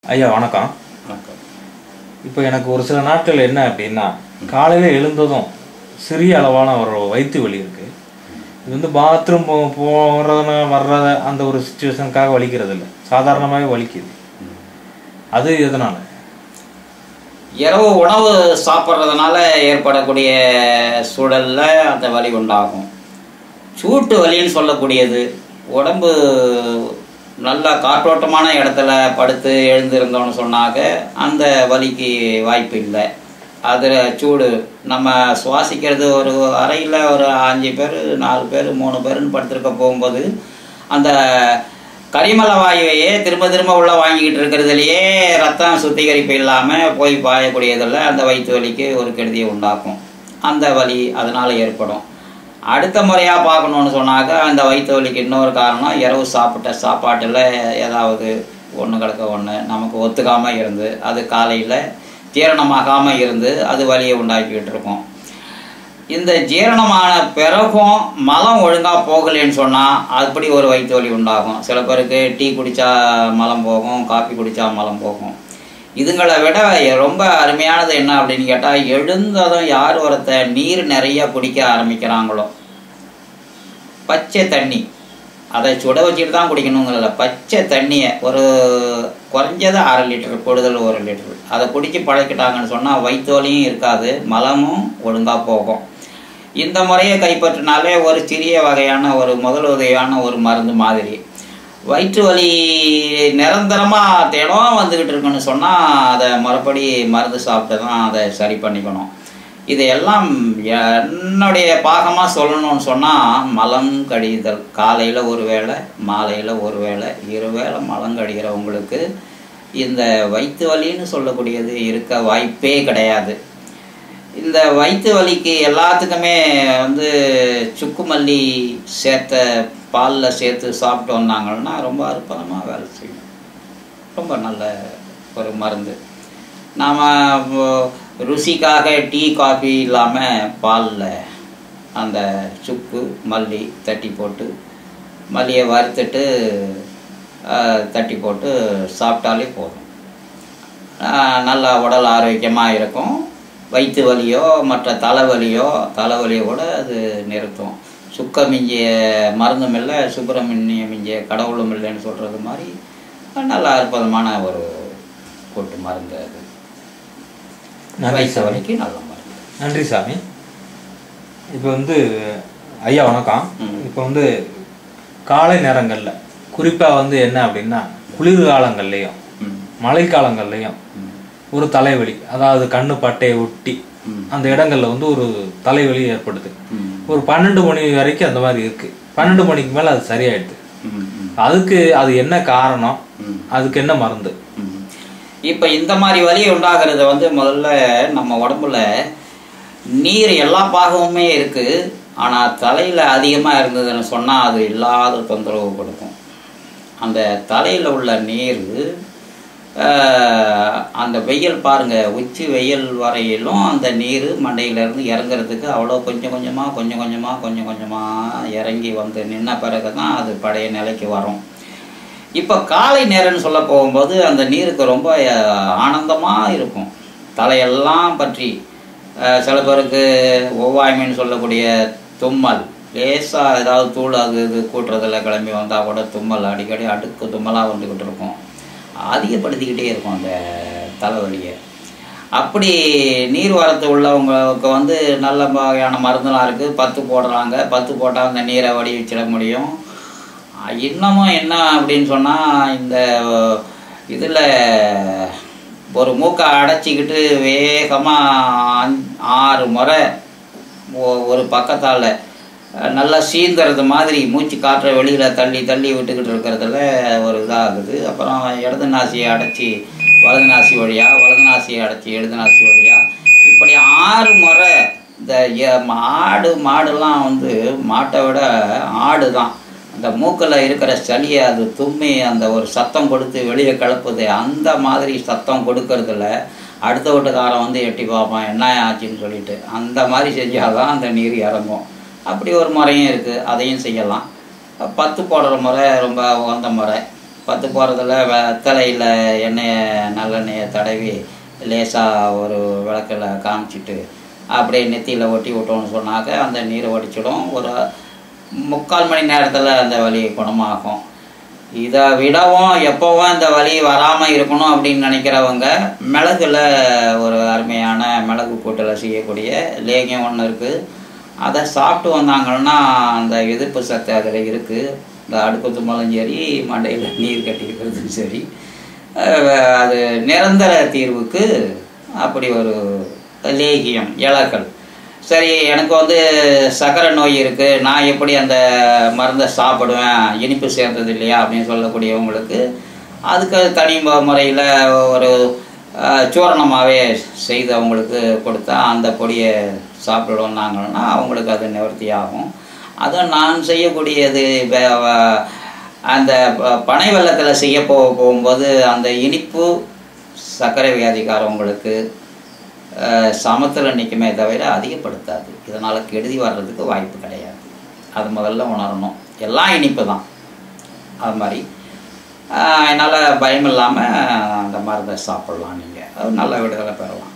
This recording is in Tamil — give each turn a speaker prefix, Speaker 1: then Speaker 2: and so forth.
Speaker 1: ஐயா வணக்கம்.
Speaker 2: வணக்கம்.
Speaker 1: இப்போ எனக்கு ஒரு சில நாட்கள் என்ன அப்படின்னா, காலையில் எழுந்ததும் சிறிய அளவான ஒரு வயிற்று வலி இருக்குது. இது வந்து பாத்ரூம் போகிறதுனா வர்றத அந்த ஒரு சுச்சுவேஷனுக்காக வலிக்கிறது இல்லை, சாதாரணமாகவே வலிக்குது. அது எதனால்?
Speaker 2: இரவு உணவு சாப்பிட்றதுனால ஏற்படக்கூடிய சூழலில் அந்த வலி உண்டாகும். சூட்டு வலின்னு சொல்லக்கூடியது, உடம்பு நல்ல காற்றோட்டமான இடத்துல படுத்து எழுந்திருந்தோன்னு சொன்னாக்க அந்த வலிக்கு வாய்ப்பு இல்லை. அதில் சூடு நம்ம சுவாசிக்கிறது, ஒரு அறையில் ஒரு 5 பேர் 4 பேர் 3 பேருன்னு படுத்திருக்க போகும்போது அந்த கரிமல வாயுவையே திரும்ப திரும்ப உள்ள வாங்கிக்கிட்டு இருக்கிறதுலையே ரத்தம் சுத்திகரிப்பு இல்லாமல் போய் பாயக்கூடியதில் அந்த வயிற்று வலிக்கு ஒரு கெடுதியை உண்டாக்கும். அந்த வலி அதனால் ஏற்படும். அடுத்த முறையாக பார்க்கணுன்னு சொன்னாக்க அந்த வயிற்று வலிக்கு இன்னொரு காரணம், இரவு சாப்பிட்ட சாப்பாட்டில் ஏதாவது ஒன்று கிடக்க ஒன்று நமக்கு ஒத்துக்காமல் இருந்து அது காலையில் ஜீரணமாகாமல் இருந்து அது வலியை உண்டாக்கிக்கிட்டு இருக்கும். இந்த ஜீரணமான பிறகும் மலம் ஒழுங்காக போகலைன்னு சொன்னால் அப்படி ஒரு வயிற்று வலி உண்டாகும். சில பேருக்கு டீ குடித்தா மலம் போகும், காஃபி குடித்தா மலம் போகும். இதுங்களை விட ரொம்ப அருமையானது என்ன அப்படின்னு கேட்டால், எழுந்ததும் யார் ஒருத்த நீர் நிறைய குடிக்க ஆரம்பிக்கிறாங்களோ, பச்சை தண்ணி அதை சுட வச்சுட்டு தான் குடிக்கணுங்கிறதில்ல, பச்சை தண்ணியை ஒரு குறைஞ்சது 1/2 லிட்டர், கூடுதல் 1 லிட்டர் அதை குடித்து பழக்கிட்டாங்கன்னு சொன்னால் வயிற்று வலியும் இருக்காது, மலமும் ஒழுங்காக போகும். இந்த முறையை கைப்பற்றினாலே ஒரு சிறிய வகையான ஒரு முதலுதவியான ஒரு மருந்து மாதிரி. வயிற்று வலி நிரந்தரமாக தினம் வந்துக்கிட்டு இருக்குன்னு சொன்னால் அதை மறுபடி மருந்து சாப்பிட்டு தான் அதை சரி பண்ணிக்கணும். இதையெல்லாம் என்னுடைய பாகமாக சொல்லணும்னு சொன்னால், மலம் கடிதல் காலையில் ஒரு வேளை, மாலையில் ஒரு வேளை, 2 வேளை மலம் கடிகிறவங்களுக்கு இந்த வயிற்று வலின்னு சொல்லக்கூடியது இருக்க வாய்ப்பே கிடையாது. இந்த வயிற்று வலிக்கு எல்லாத்துக்குமே சுக்கு மல்லி சேர்த்த பாலில் சேர்த்து சாப்பிட்டு வந்தாங்கன்னா ரொம்ப அற்புதமாக வேலை செய்யும். ரொம்ப நல்ல ஒரு மருந்து. நாம் ருசிக்காக டீ காஃபி இல்லாமல் பாலில் அந்த சுக்கு மல்லி தட்டி போட்டு, மல்லியை வறுத்துட்டு தட்டி போட்டு சாப்பிட்டாலே போதும். நல்லா உடல் ஆரோக்கியமாக இருக்கும். வயிற்று வலியோ மற்ற தலைவலியோ கூட அது நிறுத்தும். சுக்க மிஞ்சிய மருந்தும் இல்லை, சுப்பிரமணியம் மிஞ்சிய கடவுளும் இல்லைன்னு சொல்கிறது மாதிரி நல்ல அற்புதமான ஒரு கூட்டு மருந்து அது. வயிற்று வலிக்கு நல்ல மருந்து.
Speaker 1: நன்றி சாமி. இப்போ ஐயா வணக்கம். இப்போ காலை நேரங்களில் குறிப்பாக என்ன அப்படின்னா, குளிர்காலங்கள்லேயும் மழைக்காலங்கள்லேயும் ஒரு தலைவலி, அதாவது கண்ணு பட்டையை ஒட்டி அந்த இடங்கள்ல ஒரு தலைவலி ஏற்படுது. ஒரு 12 மணி வரைக்கும் அந்த மாதிரி இருக்கு. 12 மணிக்கு மேல அது சரியாயிடுது. அதுக்கு அது என்ன காரணம், அதுக்கு என்ன மருந்து?
Speaker 2: இப்ப இந்த மாதிரி வலி உண்டாகிறது முதல்ல நம்ம உடம்புல நீர் எல்லா பாகமுமே இருக்கு. ஆனா தலையில அதிகமா இருந்ததுன்னு சொன்னா அது இல்லாத தொந்தரவு கொடுக்கும். அந்த தலையில உள்ள நீர் அந்த வெயில் பாருங்க, உச்சி வெயில் வரையிலும் அந்த நீர் மண்டையிலேருந்து இறங்குறதுக்கு அவ்வளோ கொஞ்சம் கொஞ்சமாக இறங்கி நின்ன பிறகு தான் அது பழைய நிலைக்கு வரும். இப்போ காலை நேரம்னு சொல்ல போகும்போது அந்த நீருக்கு ரொம்ப ஆனந்தமாக இருக்கும். தலையெல்லாம் பற்றி சில பேருக்கு ஒவ்வாய்மைன்னு சொல்லக்கூடிய தும்மல், லேசாக ஏதாவது தூள் அது இது கூட்டுறதில் கிளம்பி வந்தால் கூட தும்மல் அடிக்கடி அடுக்கு தும்மலாக வந்துக்கிட்டு இருக்கும், அதிகப்படுத்திக்கிட்டே இருக்கும் அந்த தலைவலியை. அப்படி நீர் வரத்து உள்ளவங்களுக்கு நல்ல வகையான மருந்துலாம் இருக்குது. 10 போடுறாங்க. 10 போட்டால் அந்த நீரை வடி வச்சிட முடியும். இன்னமும் என்ன அப்படின்னு சொன்னால், இந்த இதில் ஒரு மூக்கை அடைச்சிக்கிட்டு வேகமாக 6 முறை ஒரு பக்கத்தால் நல்லா சீந்துறது மாதிரி மூச்சு காற்றை வெளியில் தள்ளி விட்டுக்கிட்டு இருக்கிறதுல ஒரு இதாகுது. அப்புறம் இடது நாசியை அடைச்சி வலது நாசி வழியாக, வலது நாசியை அடைச்சி இடது நாசி வழியாக, இப்படி 6 முறை. இந்த மாடுலாம் மாட்டை விட ஆடு தான் அந்த மூக்கில் இருக்கிற சளியை அது தும்மி அந்த ஒரு சத்தம் கொடுத்து வெளியே கிளப்புது. அந்த மாதிரி சத்தம் கொடுக்கறதுல அடுத்த வீட்டுக்காரன் எட்டி பார்ப்பான் என்ன ஆச்சுன்னு சொல்லிட்டு. அந்த மாதிரி செஞ்சால்தான் அந்த நீர் இறங்கும். அப்படி ஒரு முறையும் இருக்குது, அதையும் செய்யலாம். 10 போடுற முறை ரொம்ப உகந்த முறை. பத்து போகிறதுல வெத்தலையில் எண்ணெயை நல்லெண்ணெயை தடவி லேசாக ஒரு விளக்கில் காமிச்சிட்டு அப்படியே நெத்தியில் ஒட்டி விட்டோம்னு சொன்னாக்க அந்த நீரை வடிச்சிடும். ஒரு 3/4 மணி நேரத்தில் அந்த வலி குணமாகும். இதை விடவும் எப்போவும் இந்த வலி வராமல் இருக்கணும் அப்படின்னு நினைக்கிறவங்க மிளகுல ஒரு அருமையான மிளகு கூட்டில் செய்யக்கூடிய லேகியம் ஒன்று இருக்குது. அதை சாப்பிட்டு வந்தாங்கன்னா அந்த எதிர்ப்பு சத்து அதில் இருக்குது. இந்த அடுப்பு தும்மலும் சரி, மண்டையில் நீர் கட்டியிருக்கிறதும் சரி, அது நிரந்தர தீர்வுக்கு அப்படி ஒரு லேகியம் இலைகள். சரி, எனக்கு வந்து சர்க்கரை நோய் இருக்குது, நான் எப்படி அந்த மருந்தை சாப்பிடுவேன், இனிப்பு சேர்ந்தது இல்லையா அப்படின்னு சொல்லக்கூடியவங்களுக்கு அதுக்கு தனி முறையில் ஒரு சூரணமாகவே செய்து அவங்களுக்கு கொடுத்தா அந்த பொடியை சாப்பிடுவோம்னாங்கன்னா அவங்களுக்கு அது நிவர்த்தி ஆகும். அதை நான் செய்யக்கூடியது அந்த பனை வெல்லத்தில் செய்ய போகும்போது அந்த இனிப்பு சர்க்கரை வியாதிக்காரவங்களுக்கு சமத்தில் நிற்குமே தவிர அதிகப்படுத்தாது. இதனால் கெடுதி வர்றதுக்கு வாய்ப்பு கிடையாது. அது முதல்ல உணரணும். எல்லாம் இனிப்பு தான். அது மாதிரி அதனால் பயம் இல்லாமல் அந்த மருந்தை சாப்பிட்லாம். நீங்கள் நல்ல விடுதலை பெறலாம்.